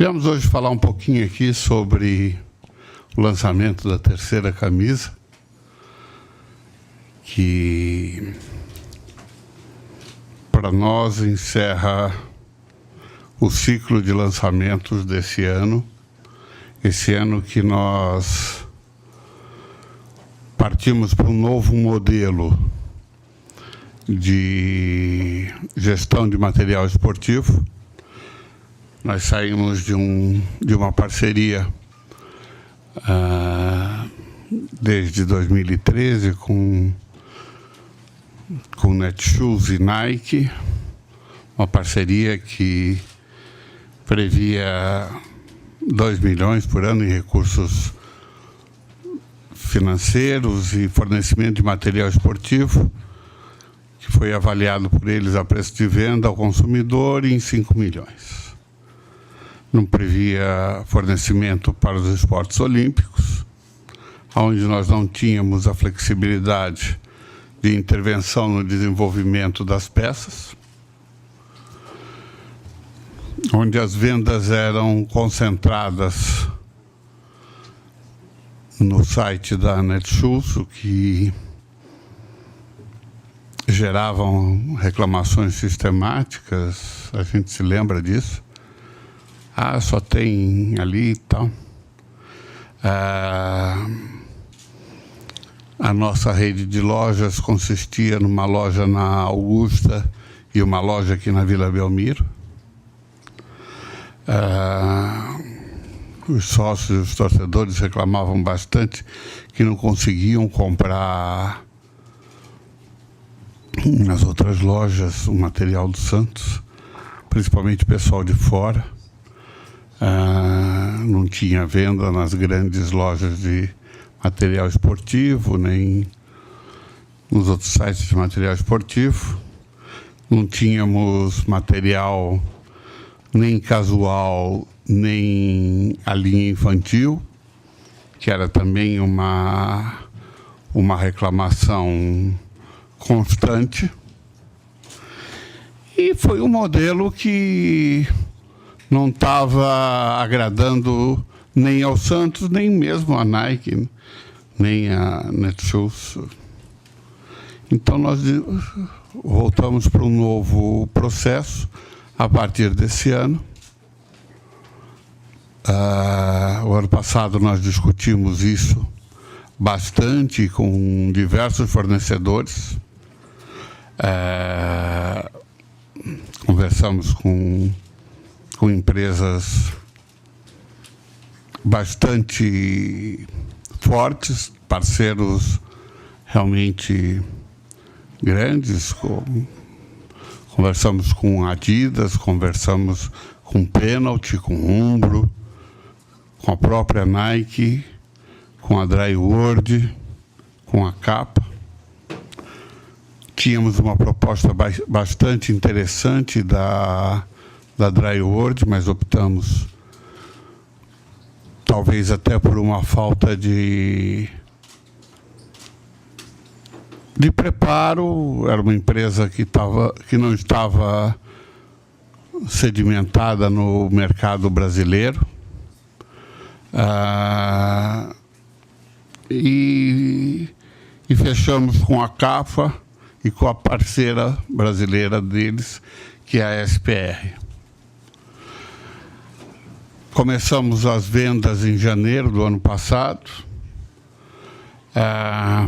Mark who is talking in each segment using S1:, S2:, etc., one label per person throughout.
S1: Viemos hoje falar um pouquinho aqui sobre o lançamento da terceira camisa, que para nós encerra o ciclo de lançamentos desse ano. Esse ano que nós partimos para um novo modelo de gestão de material esportivo. Nós saímos de uma parceria desde 2013 com Netshoes e Nike, uma parceria que previa 2 milhões por ano em recursos financeiros e fornecimento de material esportivo, que foi avaliado por eles a preço de venda ao consumidor em 5 milhões. Não previa fornecimento para os esportes olímpicos, onde nós não tínhamos a flexibilidade de intervenção no desenvolvimento das peças, onde as vendas eram concentradas no site da Netshoes, o que geravam reclamações sistemáticas. A gente se lembra disso. Só tem ali e tal. A nossa rede de lojas consistia numa loja na Augusta e uma loja aqui na Vila Belmiro. Os sócios e os torcedores reclamavam bastante que não conseguiam comprar nas outras lojas o material do Santos, principalmente o pessoal de fora. Não tinha venda nas grandes lojas de material esportivo, nem nos outros sites de material esportivo. Não tínhamos material nem casual, nem a linha infantil, que era também uma reclamação constante. E foi um modelo que não estava agradando nem ao Santos, nem mesmo a Nike, nem a Netshoes. Então nós voltamos para um novo processo a partir desse ano. O ano passado nós discutimos isso bastante com diversos fornecedores. Conversamos com empresas bastante fortes, parceiros realmente grandes. Conversamos com Adidas, conversamos com Penalty, com Umbro, com a própria Nike, com a Dryworld, com a Kappa. Tínhamos uma proposta bastante interessante da Dryworld, mas optamos, talvez até por uma falta de preparo. Era uma empresa que não estava sedimentada no mercado brasileiro. E fechamos com a Kappa e com a parceira brasileira deles, que é a SPR. Começamos as vendas em janeiro do ano passado.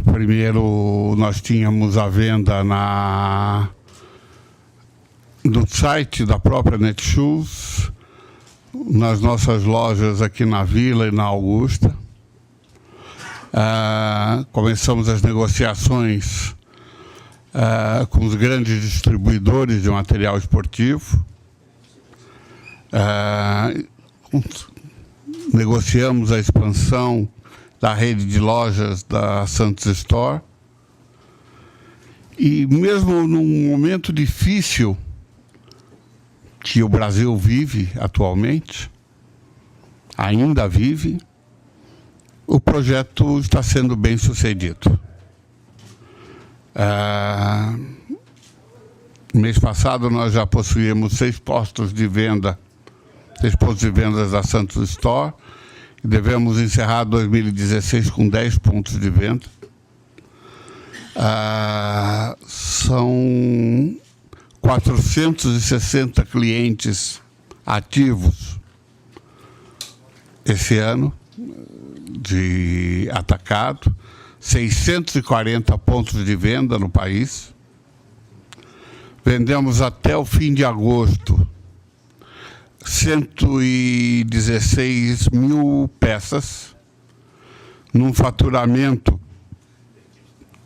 S1: Primeiro nós tínhamos a venda no site da própria Netshoes, nas nossas lojas aqui na Vila e na Augusta. Começamos as negociações com os grandes distribuidores de material esportivo. Negociamos a expansão da rede de lojas da Santos Store. E mesmo num momento difícil que o Brasil vive atualmente, ainda vive, o projeto está sendo bem sucedido. Mês passado nós já possuímos 6 postos de venda 6 pontos de vendas da Santos Store. Devemos encerrar 2016 com 10 pontos de venda. São 460 clientes ativos esse ano de atacado, 640 pontos de venda no país. Vendemos até o fim de agosto 116 mil peças, num faturamento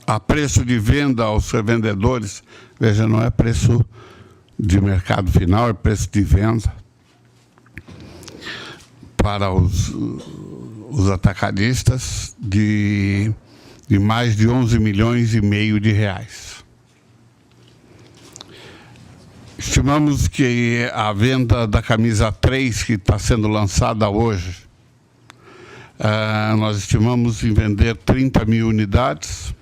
S1: a preço de venda aos revendedores. Veja, não é preço de mercado final, é preço de venda para os atacadistas de mais de 11 milhões e meio de reais. Estimamos que a venda da camisa 3, que está sendo lançada hoje, nós estimamos em vender 30 mil unidades.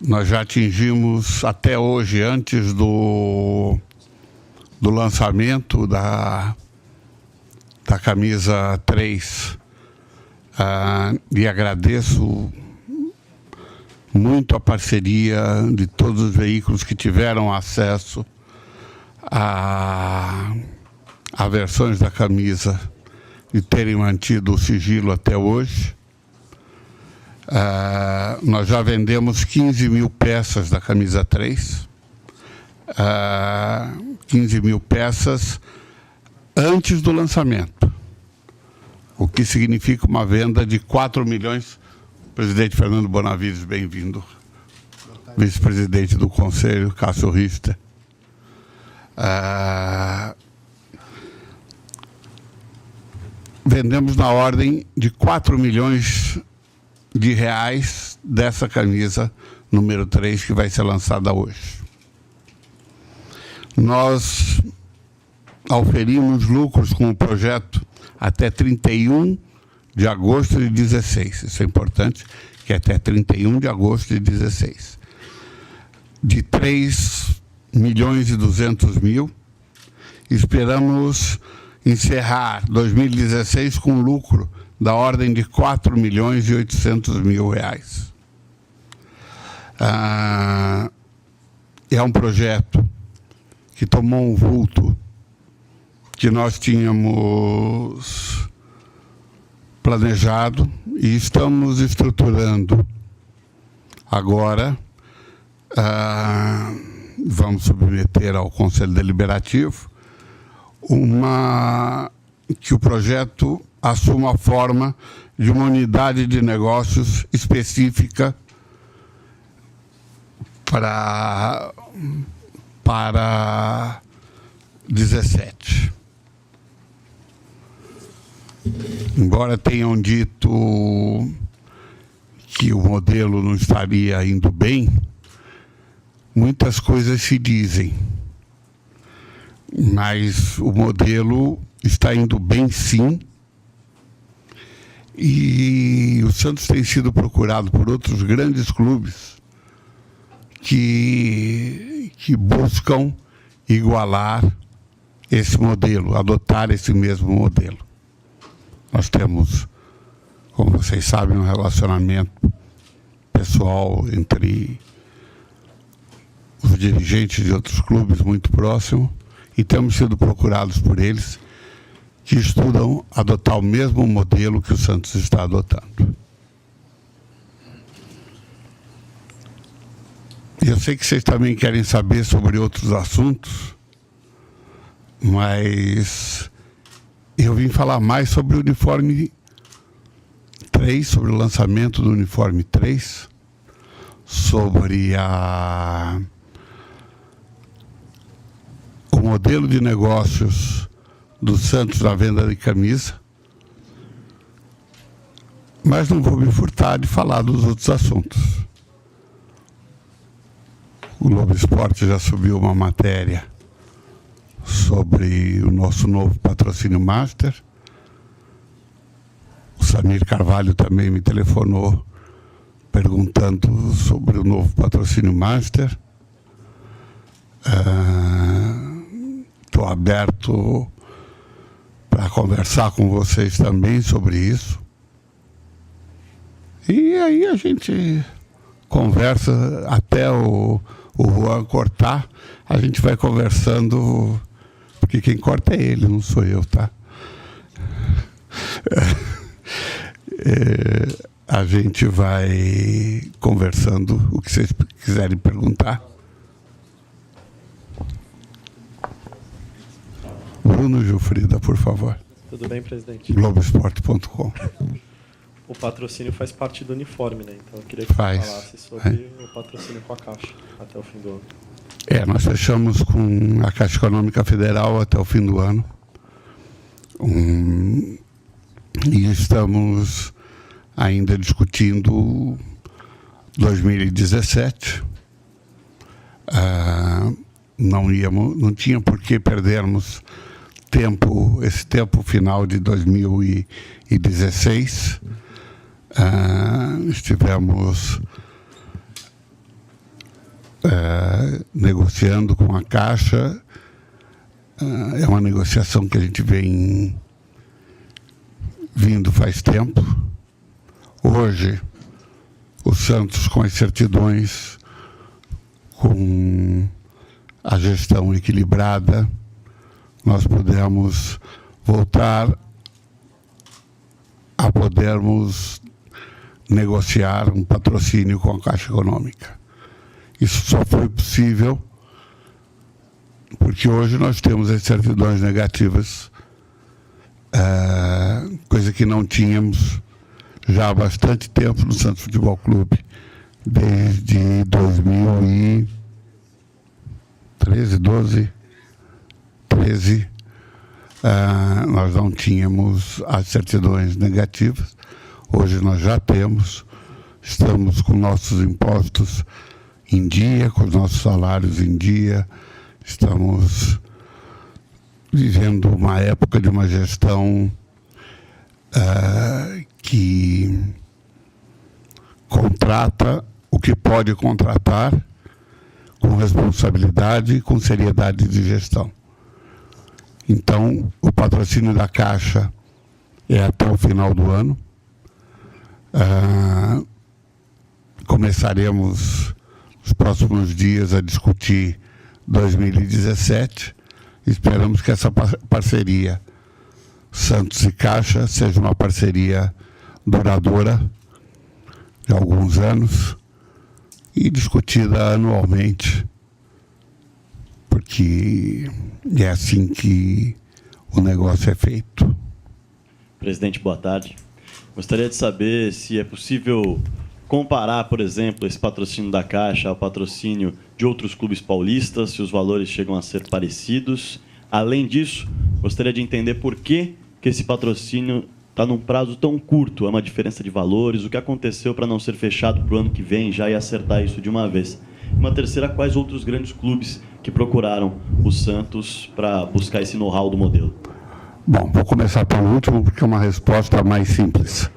S1: Nós já atingimos até hoje, antes do lançamento da camisa 3, e agradeço muito a parceria de todos os veículos que tiveram acesso a versões da camisa e terem mantido o sigilo até hoje. Nós já vendemos 15 mil peças da camisa 3, 15 mil peças antes do lançamento, o que significa uma venda de 4 milhões. Presidente Fernando Bonavides, bem-vindo. Vice-presidente do Conselho, Cássio Richter. Vendemos na ordem de 4 milhões de reais dessa camisa número 3, que vai ser lançada hoje. Nós auferimos lucros com o projeto até 31 de agosto de 16. Isso é importante, que é até 31 de agosto de 16. De 3 milhões e 200 mil. Esperamos encerrar 2016 com lucro da ordem de 4 milhões e 800 mil reais. É um projeto que tomou um vulto que nós tínhamos planejado e estamos estruturando agora. Vamos submeter ao Conselho Deliberativo que o projeto assuma a forma de uma unidade de negócios específica para 17. Embora tenham dito que o modelo não estaria indo bem, muitas coisas se dizem, mas o modelo está indo bem, sim, e o Santos tem sido procurado por outros grandes clubes que buscam igualar esse modelo, adotar esse mesmo modelo. Nós temos, como vocês sabem, um relacionamento pessoal entre os dirigentes de outros clubes muito próximo, e temos sido procurados por eles, que estudam adotar o mesmo modelo que o Santos está adotando. E eu sei que vocês também querem saber sobre outros assuntos, mas eu vim falar mais sobre o uniforme 3, sobre o lançamento do uniforme 3, sobre o modelo de negócios do Santos na venda de camisa, mas não vou me furtar de falar dos outros assuntos. O Globo Esporte já subiu uma matéria sobre o nosso novo patrocínio Master. O Samir Carvalho também me telefonou perguntando sobre o novo patrocínio Master. Estou aberto conversar com vocês também sobre isso. E aí a gente conversa até o Juan cortar, a gente vai conversando, porque quem corta é ele, não sou eu, tá? A gente vai conversando o que vocês quiserem perguntar. Bruno Gilfrida, por favor.
S2: Tudo bem, presidente?
S1: Globoesporte.com.
S2: O patrocínio faz parte do uniforme, né? Então eu queria que você falasse sobre o patrocínio com a Caixa até o fim do ano.
S1: Nós fechamos com a Caixa Econômica Federal até o fim do ano. E estamos ainda discutindo 2017. Não tinha por que perdermos esse tempo final de 2016. Estivemos negociando com a Caixa. É uma negociação que a gente vem vindo faz tempo. Hoje, o Santos, com as certidões, com a gestão equilibrada, nós pudemos voltar a podermos negociar um patrocínio com a Caixa Econômica. Isso só foi possível porque hoje nós temos as certidões negativas, coisa que não tínhamos já há bastante tempo no Santos Futebol Clube, desde 2013, nós não tínhamos as certidões negativas. Hoje nós já temos, estamos com nossos impostos em dia, com os nossos salários em dia, estamos vivendo uma época de uma gestão que contrata o que pode contratar com responsabilidade e com seriedade de gestão. Então, o patrocínio da Caixa é até o final do ano. Começaremos nos próximos dias a discutir 2017. Esperamos que essa parceria Santos e Caixa seja uma parceria duradoura de alguns anos e discutida anualmente, porque é assim que o negócio é feito.
S3: Presidente, boa tarde. Gostaria de saber se é possível comparar, por exemplo, esse patrocínio da Caixa ao patrocínio de outros clubes paulistas, se os valores chegam a ser parecidos. Além disso, gostaria de entender por que esse patrocínio está num prazo tão curto, é uma diferença de valores, o que aconteceu para não ser fechado para o ano que vem já e acertar isso de uma vez. Uma terceira, quais outros grandes clubes que procuraram o Santos para buscar esse know-how do modelo?
S1: Bom, vou começar pelo último, porque é uma resposta mais simples.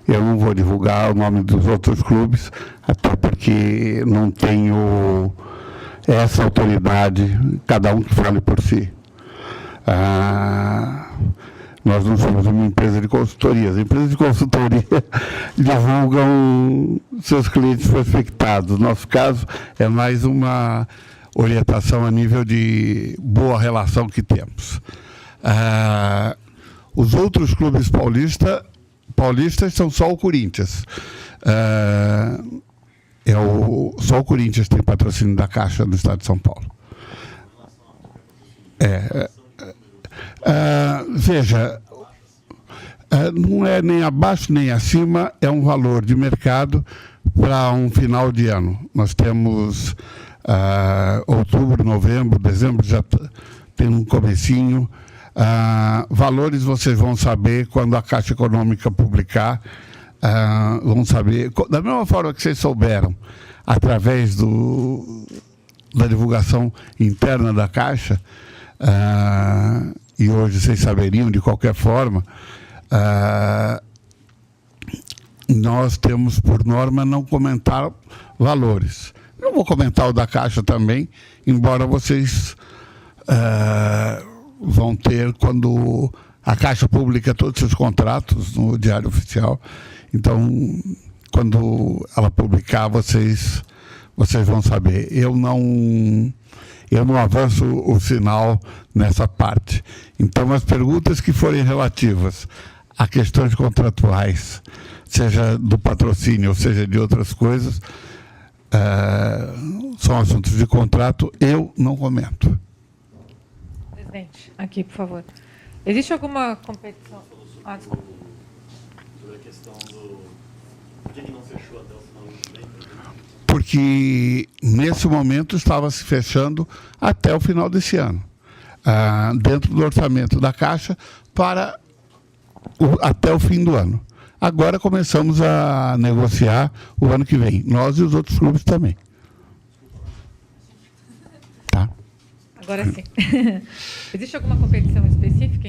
S1: Eu não vou divulgar o nome dos outros clubes, até porque não tenho essa autoridade, cada um que fale por si. Nós não somos uma empresa de consultoria. As empresas de consultoria divulgam seus clientes prospectados. No nosso caso, é mais uma orientação a nível de boa relação que temos. Os outros clubes paulistas são só o Corinthians. Só o Corinthians tem patrocínio da Caixa no estado de São Paulo. Veja, não é nem abaixo nem acima, é um valor de mercado para um final de ano. Nós temos outubro, novembro, dezembro, já tem um comecinho. Valores vocês vão saber quando a Caixa Econômica publicar, vão saber, da mesma forma que vocês souberam, através da divulgação interna da Caixa, e hoje vocês saberiam de qualquer forma, nós temos por norma não comentar valores. Não vou comentar o da Caixa também, embora vocês vão ter quando A Caixa publica todos os seus contratos no Diário Oficial. Então, quando ela publicar, vocês vão saber. Eu não avanço o sinal nessa parte. Então, as perguntas que forem relativas a questões contratuais, seja do patrocínio ou seja de outras coisas, são assuntos de contrato, eu não comento.
S4: Presidente, aqui, por favor. Existe alguma competição? Desculpa.
S3: Sobre a questão do... Por que não fechou até o final do ano?
S1: Porque, nesse momento, estava se fechando até o final desse ano. Dentro do orçamento da Caixa, até o fim do ano. Agora começamos a negociar o ano que vem. Nós e os outros clubes também. Tá?
S4: Agora sim. Existe alguma competição específica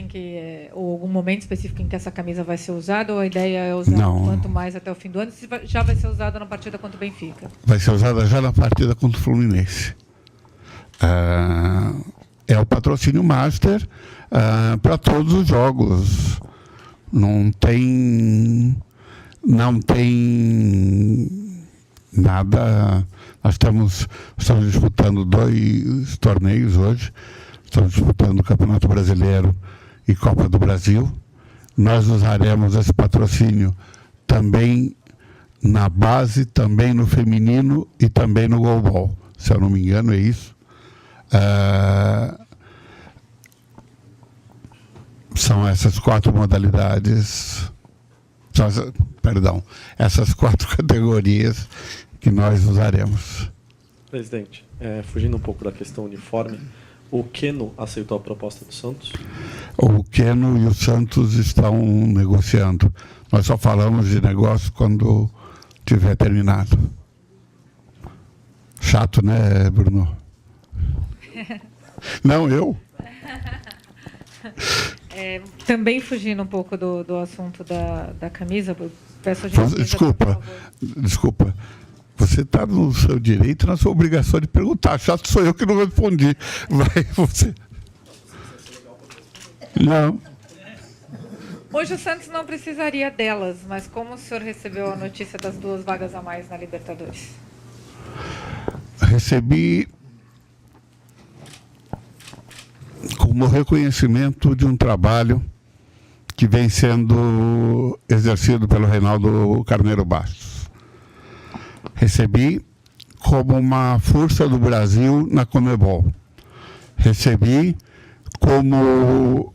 S4: ou algum momento específico em que essa camisa vai ser usada? Ou a ideia é usar quanto mais até o fim do ano? Se já vai ser usada na partida contra o Benfica?
S1: Vai ser usada já na partida contra o Fluminense. É o patrocínio master para todos os jogos. Não tem nada. Nós estamos disputando 2 torneios hoje. Estamos disputando o Campeonato Brasileiro e Copa do Brasil. Nós usaremos esse patrocínio também na base, também no feminino e também no goalball. Se eu não me engano, é isso. São essas 4 modalidades, essas 4 categorias que nós usaremos.
S2: Presidente, fugindo um pouco da questão uniforme, o Queno aceitou a proposta do Santos?
S1: O Queno e o Santos estão negociando. Nós só falamos de negócio quando tiver terminado. Chato, né, Bruno? Não, eu?
S4: Também fugindo um pouco do assunto da camisa, peço a gentileza,
S1: Desculpa. Você está no seu direito e na sua obrigação de perguntar. Chato sou eu que não respondi. Vai você. Não.
S4: Hoje o Santos não precisaria delas, mas como o senhor recebeu a notícia das 2 vagas a mais na Libertadores?
S1: Recebi como reconhecimento de um trabalho que vem sendo exercido pelo Reinaldo Carneiro Bastos. Recebi como uma força do Brasil na Conmebol. Recebi como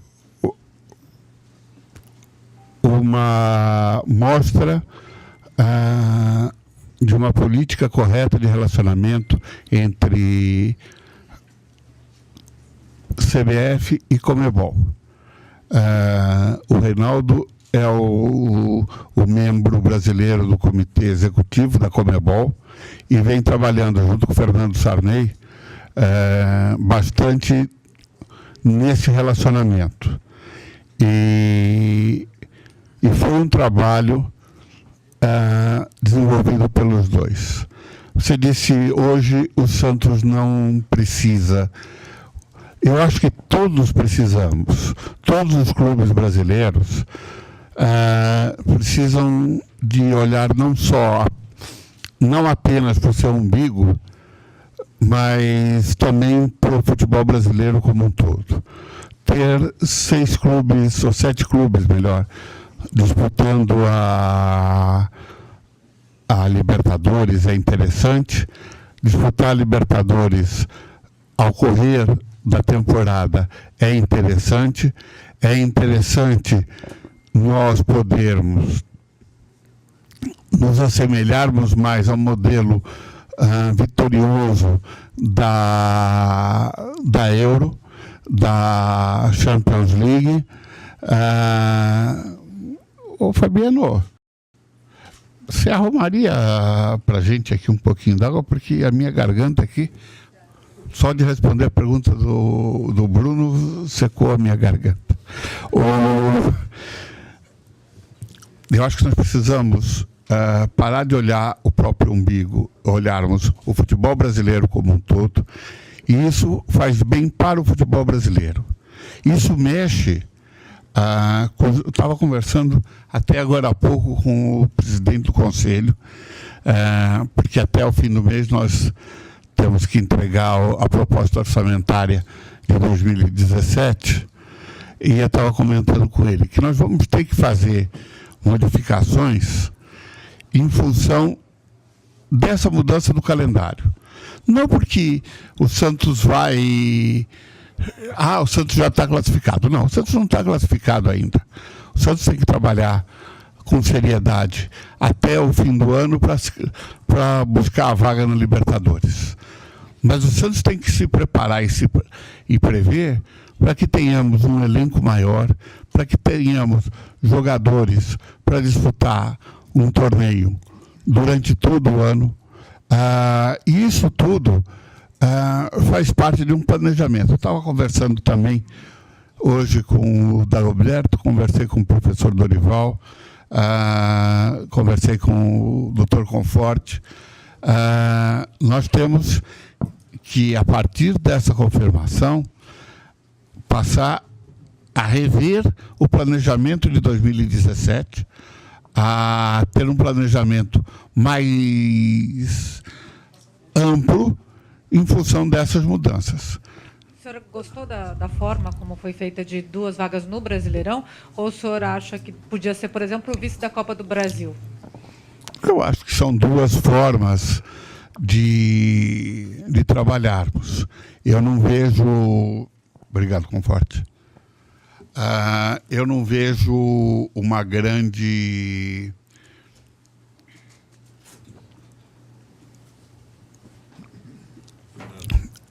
S1: uma mostra de uma política correta de relacionamento entre CBF e Conmebol. O Reinaldo é o membro brasileiro do Comitê Executivo da Conmebol e vem trabalhando junto com o Fernando Sarney bastante nesse relacionamento. E foi um trabalho desenvolvido pelos dois. Você disse, hoje o Santos não precisa. Eu acho que todos precisamos. Todos os clubes brasileiros precisam de olhar não apenas para o seu umbigo, mas também para o futebol brasileiro como um todo. Ter 6 clubes, ou 7 clubes, melhor, disputando a Libertadores é interessante. Disputar a Libertadores ao correr da temporada é interessante. É interessante nós podermos nos assemelharmos mais ao modelo vitorioso da Euro, da Champions League. Ô Fabiano, você arrumaria para a gente aqui um pouquinho d'água, porque a minha garganta aqui, só de responder a pergunta do Bruno, secou a minha garganta. Eu acho que nós precisamos parar de olhar o próprio umbigo, olharmos o futebol brasileiro como um todo, e isso faz bem para o futebol brasileiro. Isso mexe Eu estava conversando até agora há pouco com o presidente do Conselho, porque até o fim do mês nós temos que entregar a proposta orçamentária de 2017, e eu estava comentando com ele que nós vamos ter que fazer modificações em função dessa mudança do calendário. Não porque o Santos vai... o Santos já está classificado. Não, o Santos não está classificado ainda. O Santos tem que trabalhar com seriedade até o fim do ano para buscar a vaga no Libertadores. Mas o Santos tem que se preparar e prever para que tenhamos um elenco maior, para que tenhamos jogadores para disputar um torneio durante todo o ano. E isso tudo faz parte de um planejamento. Eu estava conversando também hoje com o Dagoberto, conversei com o professor Dorival, conversei com o Dr. Conforte. Nós temos que, a partir dessa confirmação, passar a rever o planejamento de 2017, a ter um planejamento mais amplo em função dessas mudanças.
S4: O senhor gostou da forma como foi feita de 2 vagas no Brasileirão? Ou o senhor acha que podia ser, por exemplo, o vice da Copa do Brasil?
S1: Eu acho que são 2 formas de trabalharmos. Eu não vejo... Obrigado, Conforte. Eu não vejo uma grande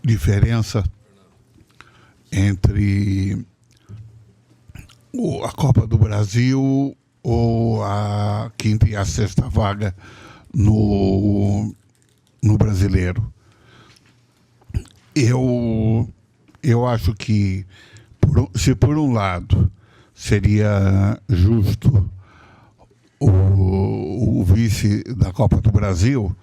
S1: diferença entre a Copa do Brasil ou a 5ª e a 6ª vaga no Brasileiro. Eu acho que, se por um lado seria justo o vice da Copa do Brasil,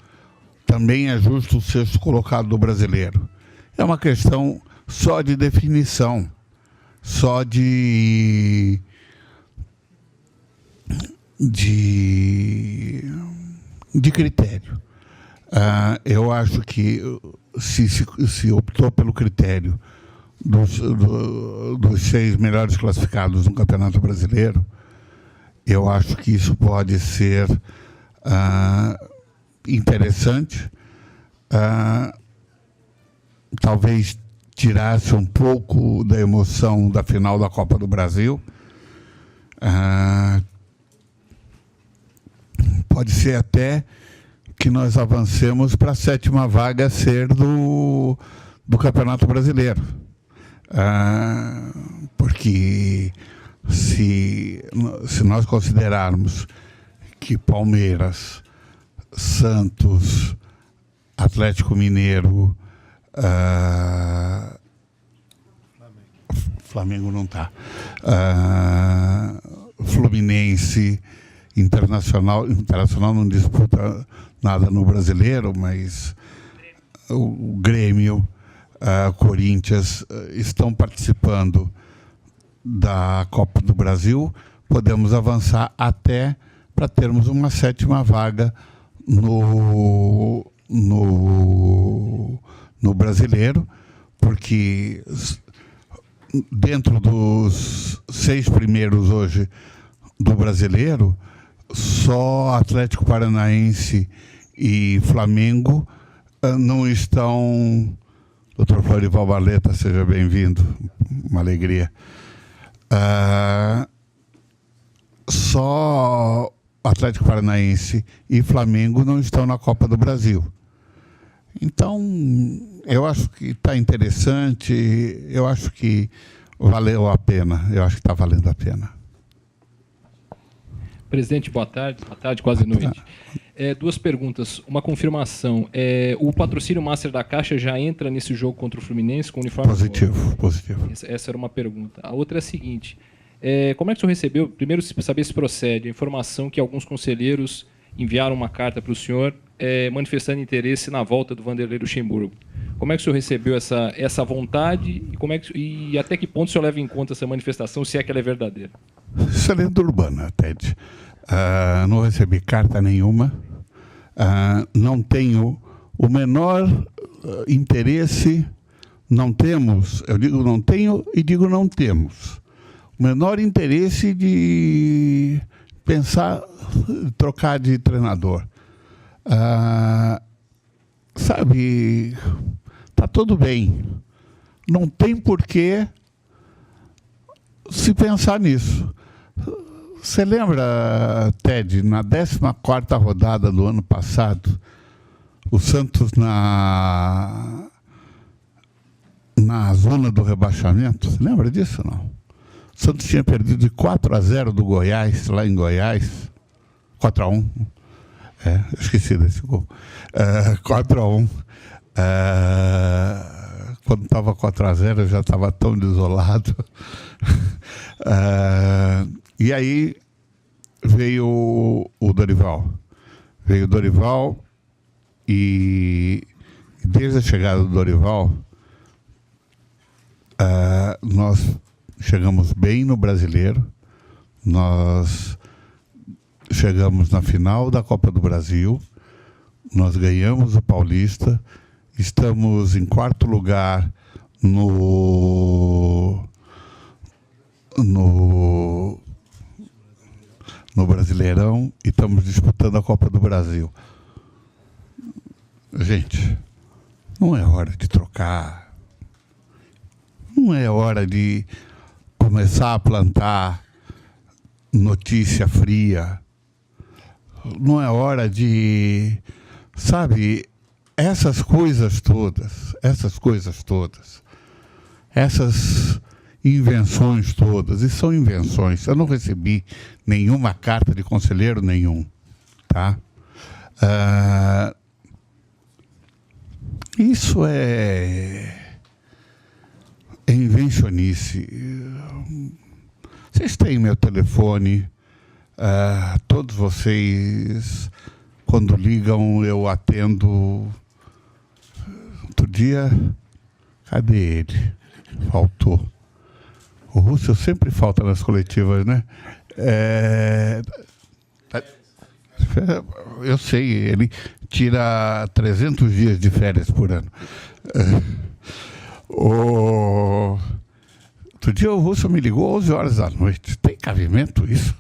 S1: também é justo o 6º colocado do Brasileiro. É uma questão só de definição, só de critério. Eu acho que se optou pelo critério dos 6 melhores classificados no Campeonato Brasileiro, eu acho que isso pode ser interessante. Talvez tirasse um pouco da emoção da final da Copa do Brasil. Pode ser até que nós avancemos para a 7ª vaga ser do Campeonato Brasileiro. Porque se nós considerarmos que Palmeiras, Santos, Atlético Mineiro, Flamengo não está, Fluminense, Internacional não disputa nada no Brasileiro, mas o Grêmio, Corinthians estão participando da Copa do Brasil, podemos avançar até para termos uma 7ª vaga no Brasileiro, porque dentro dos 6 primeiros hoje do Brasileiro, só Atlético Paranaense e Flamengo não estão... Dr. Florival Barleta, seja bem-vindo, uma alegria. Só Atlético Paranaense e Flamengo não estão na Copa do Brasil. Então, eu acho que está interessante, eu acho que valeu a pena, eu acho que está valendo a pena.
S5: Presidente, boa tarde, quase noite. 2 perguntas, uma confirmação. O patrocínio Master da Caixa já entra nesse jogo contra o Fluminense com o uniforme?
S1: Positivo.
S5: Essa era uma pergunta. A outra é a seguinte, como é que o senhor recebeu, primeiro saber se procede, a informação que alguns conselheiros enviaram uma carta para o senhor manifestando interesse na volta do Vanderlei Luxemburgo. Como é que o senhor recebeu essa vontade e até que ponto o senhor leva em conta essa manifestação, se é que ela é verdadeira?
S1: Isso é lenda urbana, Ted. Não recebi carta nenhuma. Não tenho o menor interesse. Não temos, eu digo não tenho e digo não temos, o menor interesse de pensar, trocar de treinador. Sabe, tá tudo bem. Não tem porquê se pensar nisso. Você lembra, Ted, na 14ª rodada do ano passado, o Santos na zona do rebaixamento? Você lembra disso, não? O Santos tinha perdido de 4-0 do Goiás, lá em Goiás. 4-1. Eu esqueci desse gol. 4-1. Quando estava 4-0, eu já estava tão desolado. E aí veio o Dorival. Veio o Dorival e desde a chegada do Dorival, nós chegamos bem no Brasileiro, nós chegamos na final da Copa do Brasil, nós ganhamos o Paulista, estamos em 4º lugar no Brasileirão e estamos disputando a Copa do Brasil. Gente, não é hora de trocar. Não é hora de começar a plantar notícia fria. Não é hora de... Sabe, essas coisas todas, essas invenções todas, e são invenções. Eu não recebi nenhuma carta de conselheiro nenhum, tá? Isso é invencionice. Vocês têm meu telefone, todos vocês, quando ligam, eu atendo. Outro dia, cadê ele? Faltou. O Russo sempre falta nas coletivas, né? Eu sei, ele tira 300 dias de férias por ano. Outro dia o Russo me ligou 11 horas da noite. Tem cabimento isso?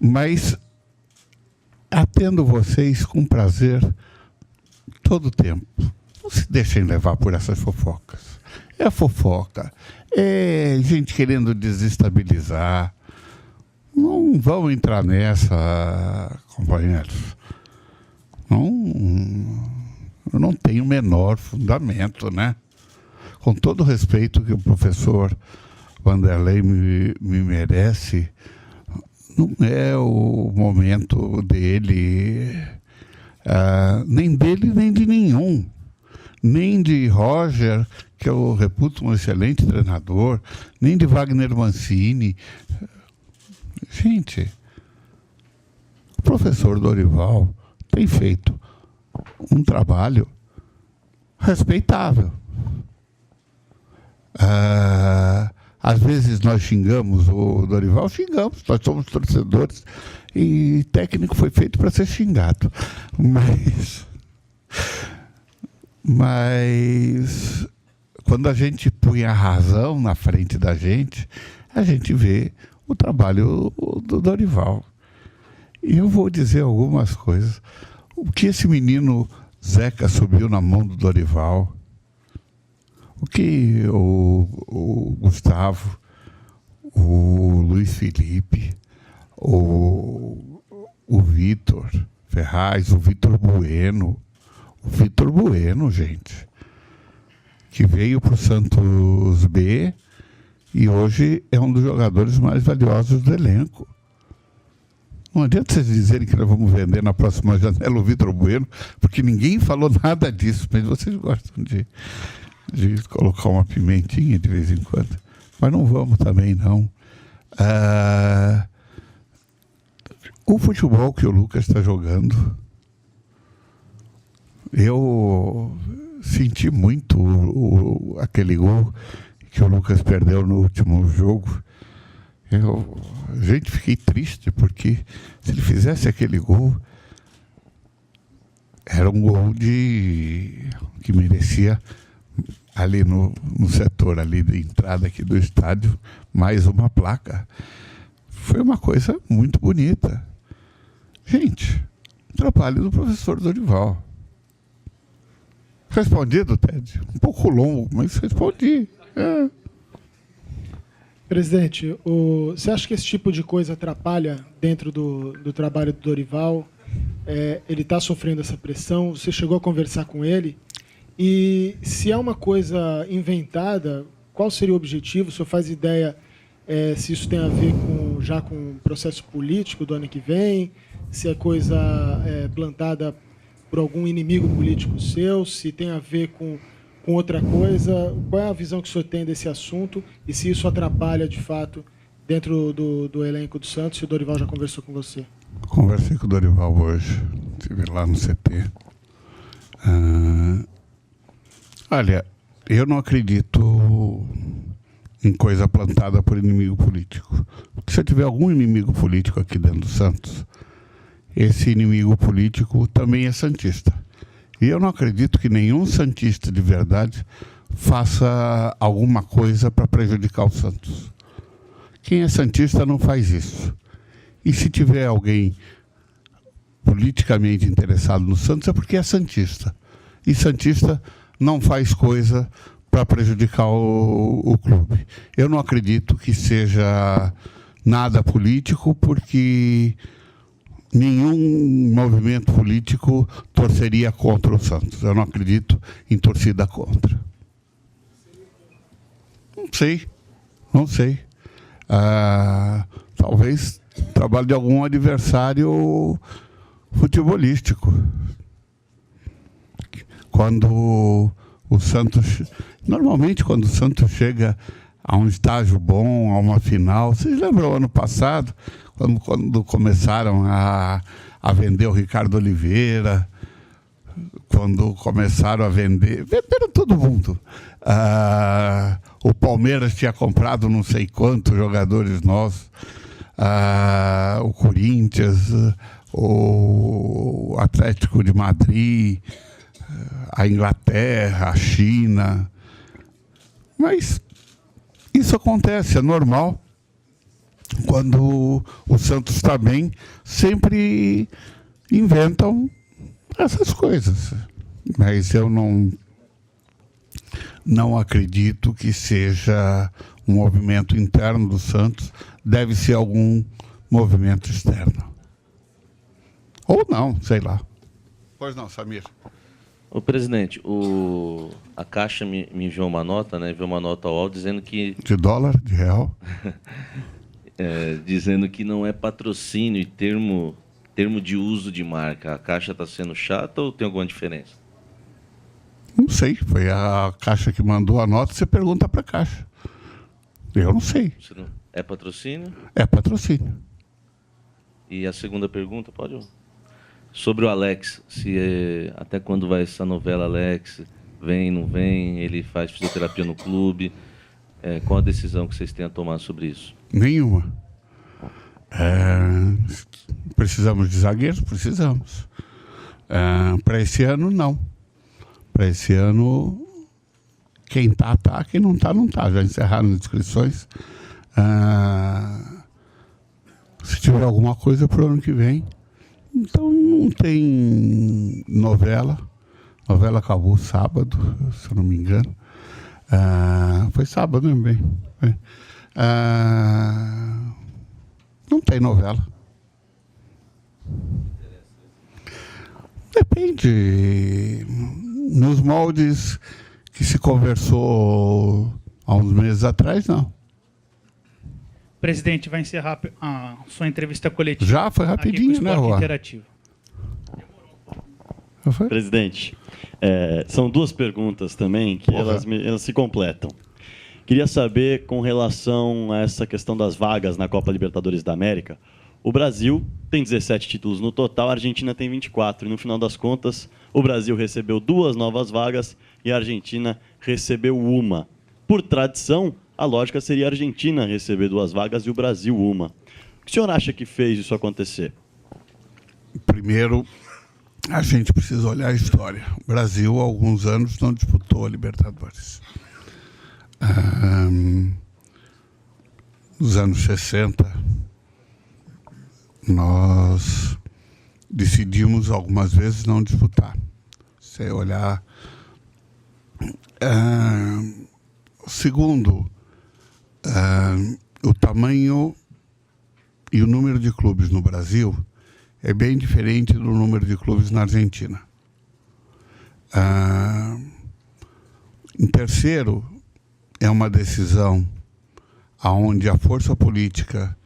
S1: Mas atendo vocês com prazer todo o tempo. Não se deixem levar por essas fofocas. É fofoca. É gente querendo desestabilizar. Não vão entrar nessa, companheiros. Eu não tenho o menor fundamento, né? Com todo o respeito que o professor Vanderlei me merece, não é o momento dele, nem dele, nem de nenhum. Nem de Roger, que eu reputo um excelente treinador, nem de Wagner Mancini. Gente, o professor Dorival tem feito um trabalho respeitável. Às vezes nós xingamos o Dorival, xingamos, nós somos torcedores e técnico foi feito para ser xingado. Mas quando a gente põe a razão na frente da gente, a gente vê o trabalho do Dorival. E eu vou dizer algumas coisas. O que esse menino Zeca subiu na mão do Dorival, o que o Gustavo, o Luiz Felipe, o Vitor Ferraz, o Vitor Bueno, gente, que veio para o Santos B e hoje é um dos jogadores mais valiosos do elenco. Não adianta vocês dizerem que nós vamos vender na próxima janela o Vitor Bueno, porque ninguém falou nada disso, mas vocês gostam de colocar uma pimentinha de vez em quando. Mas não vamos também, não. O futebol que o Lucas está jogando, senti muito aquele gol que o Lucas perdeu no último jogo. Gente, fiquei triste, porque se ele fizesse aquele gol, era um gol que merecia, ali no setor ali de entrada aqui do estádio, mais uma placa. Foi uma coisa muito bonita. Gente, trabalho do professor Dorival. Respondido, Ted? Um pouco longo, mas respondi.
S6: Presidente, você acha que esse tipo de coisa atrapalha dentro do trabalho do Dorival? Ele está sofrendo essa pressão? Você chegou a conversar com ele? E se é uma coisa inventada, qual seria o objetivo? O senhor faz ideia se isso tem a ver já com o processo político do ano que vem? Se é coisa plantada por algum inimigo político seu? Se tem a ver com outra coisa? Qual é a visão que o senhor tem desse assunto? E se isso atrapalha, de fato, dentro do elenco do Santos? Se o Dorival já conversou com você?
S1: Conversei com o Dorival hoje. Estive lá no CT. Olha, eu não acredito em coisa plantada por inimigo político. Porque se eu tiver algum inimigo político aqui dentro do Santos, esse inimigo político também é santista. E eu não acredito que nenhum santista de verdade faça alguma coisa para prejudicar o Santos. Quem é santista não faz isso. E se tiver alguém politicamente interessado no Santos, é porque é santista. E santista não faz coisa para prejudicar o clube. Eu não acredito que seja nada político, porque nenhum movimento político torceria contra o Santos. Eu não acredito em torcida contra. Não sei. Talvez trabalho de algum adversário futebolístico. Quando o Santos... Normalmente, quando o Santos chega a um estágio bom, a uma final... Vocês lembram ano passado, quando começaram a vender o Ricardo Oliveira, quando começaram a venderam todo mundo. O Palmeiras tinha comprado não sei quantos jogadores nossos, o Corinthians, o Atlético de Madrid, a Inglaterra, a China. Mas isso acontece, é normal. Quando o Santos está bem, sempre inventam essas coisas. Mas eu não acredito que seja um movimento interno do Santos. Deve ser algum movimento externo. Ou não, sei lá. Pois não, Samir.
S7: Ô, presidente, a Caixa me enviou uma nota, né? Enviou uma nota ao UOL dizendo que...
S1: De dólar, de real?
S7: Dizendo que não é patrocínio e termo de uso de marca. A Caixa está sendo chata ou tem alguma diferença?
S1: Não sei. Foi a Caixa que mandou a nota, você pergunta para a Caixa. Eu não sei.
S7: É patrocínio?
S1: É patrocínio.
S7: E a segunda pergunta, pode? Sobre o Alex, até quando vai essa novela Alex? Vem, não vem? Ele faz fisioterapia no clube? Qual a decisão que vocês têm a tomar sobre isso?
S1: Nenhuma. Precisamos de zagueiros? Precisamos. Para esse ano, não. Para esse ano, quem está, quem não está, não está. Já encerraram as inscrições. Se tiver alguma coisa para o ano que vem. Então, não tem novela. A novela acabou sábado, se eu não me engano. Foi sábado, não bem. Não tem novela. Depende. Nos moldes que se conversou há uns meses atrás, não.
S8: Presidente, vai encerrar a sua entrevista coletiva.
S1: Já foi rapidinho, né, Rua?
S8: Interativo.
S3: Presidente, são duas perguntas também que elas se completam. Queria saber, com relação a essa questão das vagas na Copa Libertadores da América, o Brasil tem 17 títulos no total, a Argentina tem 24. E, no final das contas, o Brasil recebeu 2 novas vagas e a Argentina recebeu uma. Por tradição, a lógica seria a Argentina receber 2 vagas e o Brasil uma. O que o senhor acha que fez isso acontecer?
S1: Primeiro, a gente precisa olhar a história. O Brasil, há alguns anos, não disputou a Libertadores. Nos anos 60, nós decidimos algumas vezes não disputar. Se olhar... Segundo, o tamanho e o número de clubes no Brasil é bem diferente do número de clubes na Argentina. Em terceiro, é uma decisão onde a força política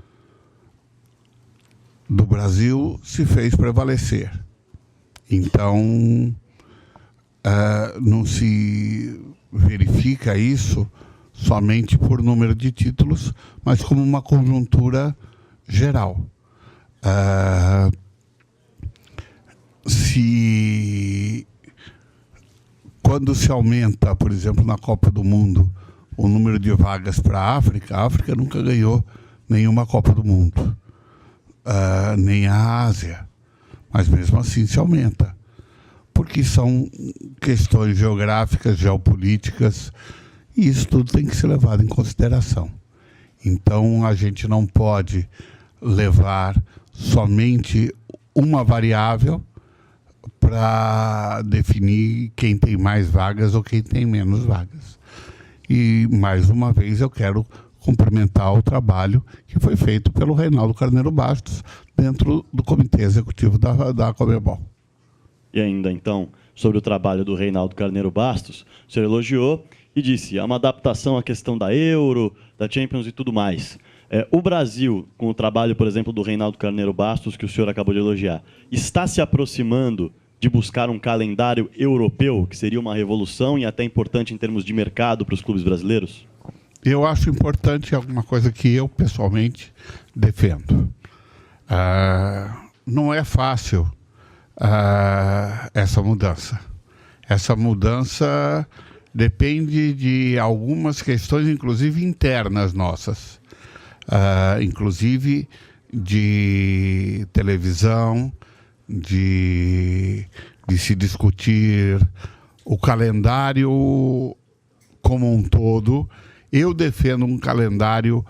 S1: do Brasil se fez prevalecer. Então, não se verifica isso somente por número de títulos, mas como uma conjuntura geral. Quando se aumenta, por exemplo, na Copa do Mundo, o número de vagas para a África nunca ganhou nenhuma Copa do Mundo, nem a Ásia, mas mesmo assim se aumenta, porque são questões geográficas, geopolíticas, e isso tudo tem que ser levado em consideração. Então, a gente não pode levar somente uma variável para definir quem tem mais vagas ou quem tem menos vagas. E, mais uma vez, eu quero cumprimentar o trabalho que foi feito pelo Reinaldo Carneiro Bastos dentro do Comitê Executivo da Conmebol.
S3: E ainda, então, sobre o trabalho do Reinaldo Carneiro Bastos, o senhor elogiou e disse, há uma adaptação à questão da Euro, da Champions e tudo mais. O Brasil, com o trabalho, por exemplo, do Reinaldo Carneiro Bastos, que o senhor acabou de elogiar, está se aproximando de buscar um calendário europeu, que seria uma revolução e até importante em termos de mercado para os clubes brasileiros?
S1: Eu acho importante alguma coisa que eu, pessoalmente, defendo. Não é fácil essa mudança. Essa mudança depende de algumas questões, inclusive internas nossas. Inclusive de televisão, de se discutir o calendário como um todo. Eu defendo um calendário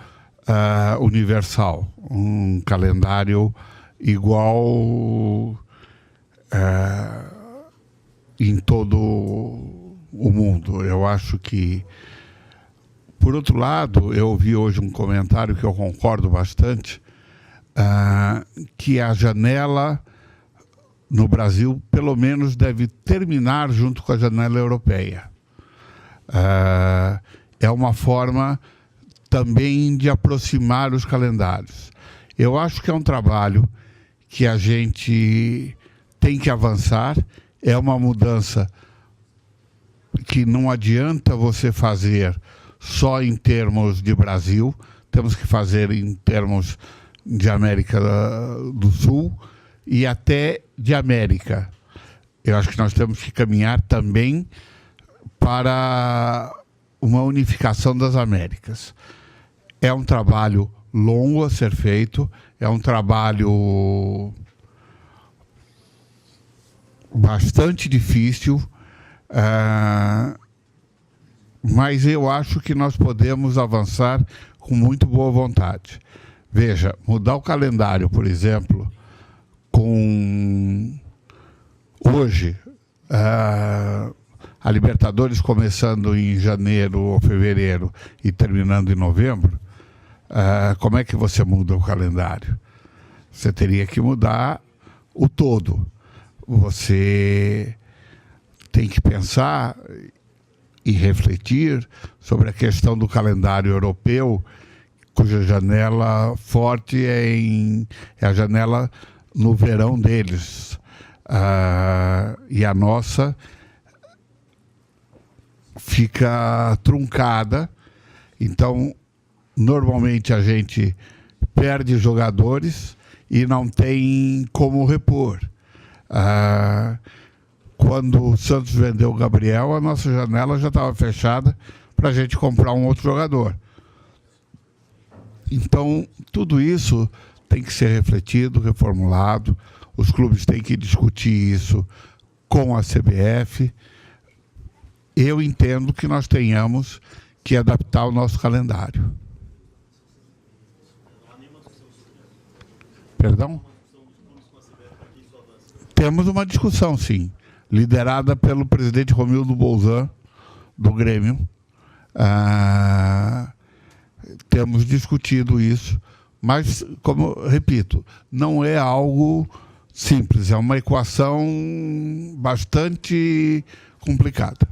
S1: universal, um calendário igual em todo o mundo. Eu acho que, por outro lado, eu ouvi hoje um comentário que eu concordo bastante, que a janela no Brasil, pelo menos, deve terminar junto com a janela europeia. É uma forma também de aproximar os calendários. Eu acho que é um trabalho que a gente tem que avançar, é uma mudança que não adianta você fazer só em termos de Brasil, temos que fazer em termos de América do Sul e até de América. Eu acho que nós temos que caminhar também para uma unificação das Américas. É um trabalho longo a ser feito, é um trabalho bastante difícil, mas eu acho que nós podemos avançar com muito boa vontade. Veja, mudar o calendário, por exemplo, com hoje, a Libertadores começando em janeiro ou fevereiro e terminando em novembro, como é que você muda o calendário? Você teria que mudar o todo. Você tem que pensar e refletir sobre a questão do calendário europeu, cuja janela forte é a janela no verão deles. E a nossa fica truncada. Então, normalmente a gente perde jogadores e não tem como repor. quando o Santos vendeu o Gabriel, a nossa janela já estava fechada para a gente comprar um outro jogador. Então, tudo isso tem que ser refletido, reformulado. Os clubes têm que discutir isso com a CBF. Eu entendo que nós tenhamos que adaptar o nosso calendário. Perdão? Temos uma discussão, sim, liderada pelo presidente Romildo Bolzan, do Grêmio. Temos discutido isso, mas, como repito, não é algo simples, é uma equação bastante complicada.